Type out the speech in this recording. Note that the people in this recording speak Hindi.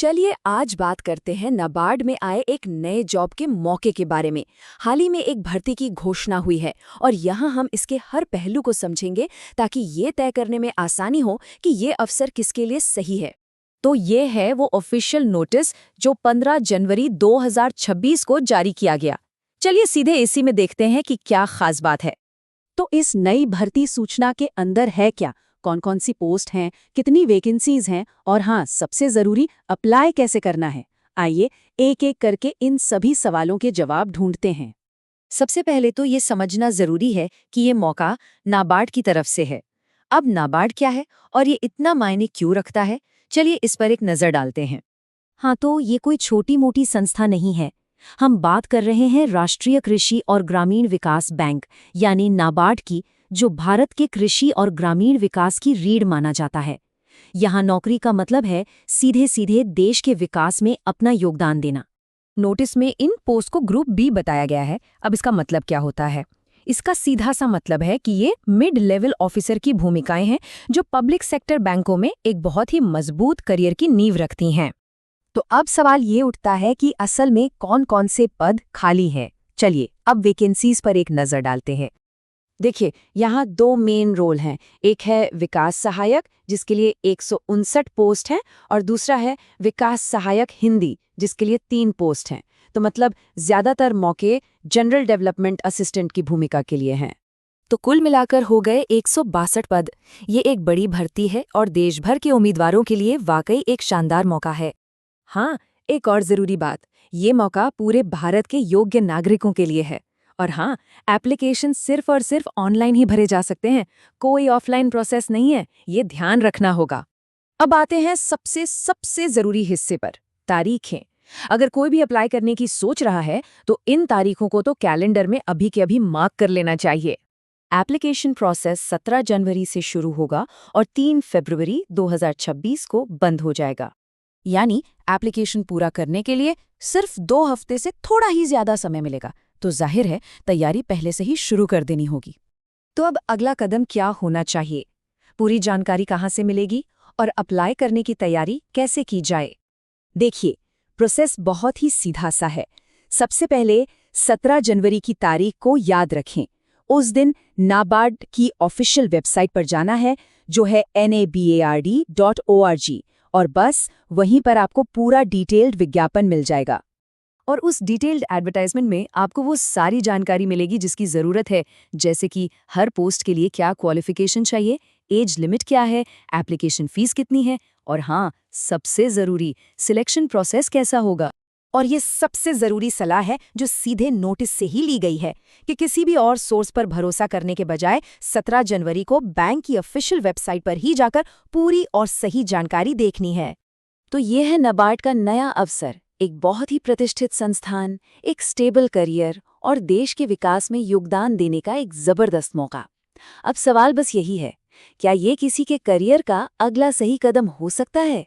चलिए आज बात करते हैं नाबार्ड में आए एक नए जॉब के मौके के बारे में। हाल ही में एक भर्ती की घोषणा हुई है और यहाँ हम इसके हर पहलू को समझेंगे ताकि ये तय करने में आसानी हो कि ये अवसर किसके लिए सही है। तो ये है वो ऑफिशियल नोटिस जो 15 जनवरी 2026 को जारी किया गया। चलिए सीधे इसी में देखते हैं कि क्या खास बात है। तो इस नई भर्ती सूचना के अंदर है क्या, कौन कौन सी पोस्ट हैं, कितनी वैकेंसीज हैं और हाँ, सबसे ज़रूरी अप्लाई कैसे करना है। आइए एक एक करके इन सभी सवालों के जवाब ढूंढते हैं। सबसे पहले तो ये समझना जरूरी है कि ये मौका नाबार्ड की तरफ से है। अब नाबार्ड क्या है और ये इतना मायने क्यों रखता है, चलिए इस पर एक नज़र डालते हैं। हाँ, तो ये कोई छोटी मोटी संस्था नहीं है। हम बात कर रहे हैं राष्ट्रीय कृषि और ग्रामीण विकास बैंक यानी नाबार्ड की, जो भारत के कृषि और ग्रामीण विकास की रीढ़ माना जाता है। यहाँ नौकरी का मतलब है सीधे सीधे देश के विकास में अपना योगदान देना। नोटिस में इन पोस्ट को ग्रुप बी बताया गया है। अब इसका मतलब क्या होता है? इसका सीधा सा मतलब है कि ये मिड लेवल ऑफिसर की भूमिकाएं हैं जो पब्लिक सेक्टर बैंकों में एक बहुत ही मजबूत करियर की नींव रखती हैं। तो अब सवाल ये उठता है कि असल में कौन कौन से पद खाली हैं। चलिए अब वैकेंसीज पर एक नज़र डालते हैं। देखिए, यहाँ दो मेन रोल हैं। एक है विकास सहायक जिसके लिए 159 पोस्ट हैं और दूसरा है विकास सहायक हिंदी जिसके लिए 3 पोस्ट हैं। तो मतलब ज़्यादातर मौके जनरल डेवलपमेंट असिस्टेंट की भूमिका के लिए हैं। तो कुल मिलाकर हो गए 162 पद। ये एक बड़ी भर्ती है और देश भर के उम्मीदवारों के लिए वाकई एक शानदार मौका है। हाँ, एक और ज़रूरी बात, ये मौका पूरे भारत के योग्य नागरिकों के लिए है। और हाँ, एप्लीकेशन सिर्फ और सिर्फ ऑनलाइन ही भरे जा सकते हैं, कोई ऑफलाइन प्रोसेस नहीं है, ये ध्यान रखना होगा। अब आते हैं सबसे ज़रूरी हिस्से पर, तारीखें। अगर कोई भी अप्लाई करने की सोच रहा है तो इन तारीखों को तो कैलेंडर में अभी के अभी मार्क कर लेना चाहिए। एप्लीकेशन प्रोसेस 17 जनवरी से शुरू होगा और 3 फरवरी 2026 को बंद हो जाएगा। यानी एप्लीकेशन पूरा करने के लिए सिर्फ 2 हफ्ते से थोड़ा ही ज़्यादा समय मिलेगा। तो जाहिर है तैयारी पहले से ही शुरू कर देनी होगी। तो अब अगला कदम क्या होना चाहिए? पूरी जानकारी कहाँ से मिलेगी और अप्लाई करने की तैयारी कैसे की जाए? देखिए, प्रोसेस बहुत ही सीधा सा है। सबसे पहले 17 जनवरी की तारीख को याद रखें। उस दिन नाबार्ड की ऑफिशियल वेबसाइट पर जाना है जो है nabard.org और बस वहीं पर आपको पूरा डिटेल्ड विज्ञापन मिल जाएगा। और उस डिटेल्ड एडवर्टाइजमेंट में आपको वो सारी जानकारी मिलेगी जिसकी ज़रूरत है, जैसे कि हर पोस्ट के लिए क्या क्वालिफिकेशन चाहिए, एज लिमिट क्या है, एप्लीकेशन फीस कितनी है और हाँ, सबसे ज़रूरी सिलेक्शन प्रोसेस कैसा होगा। और ये सबसे ज़रूरी सलाह है जो सीधे नोटिस से ही ली गई है कि किसी भी और सोर्स पर भरोसा करने के बजाय 17 जनवरी को बैंक की ऑफिशियल वेबसाइट पर ही जाकर पूरी और सही जानकारी देखनी है। तो ये है नाबार्ड का नया अवसर, एक बहुत ही प्रतिष्ठित संस्थान, एक स्टेबल करियर और देश के विकास में योगदान देने का एक ज़बरदस्त मौका। अब सवाल बस यही है, क्या ये किसी के करियर का अगला सही कदम हो सकता है?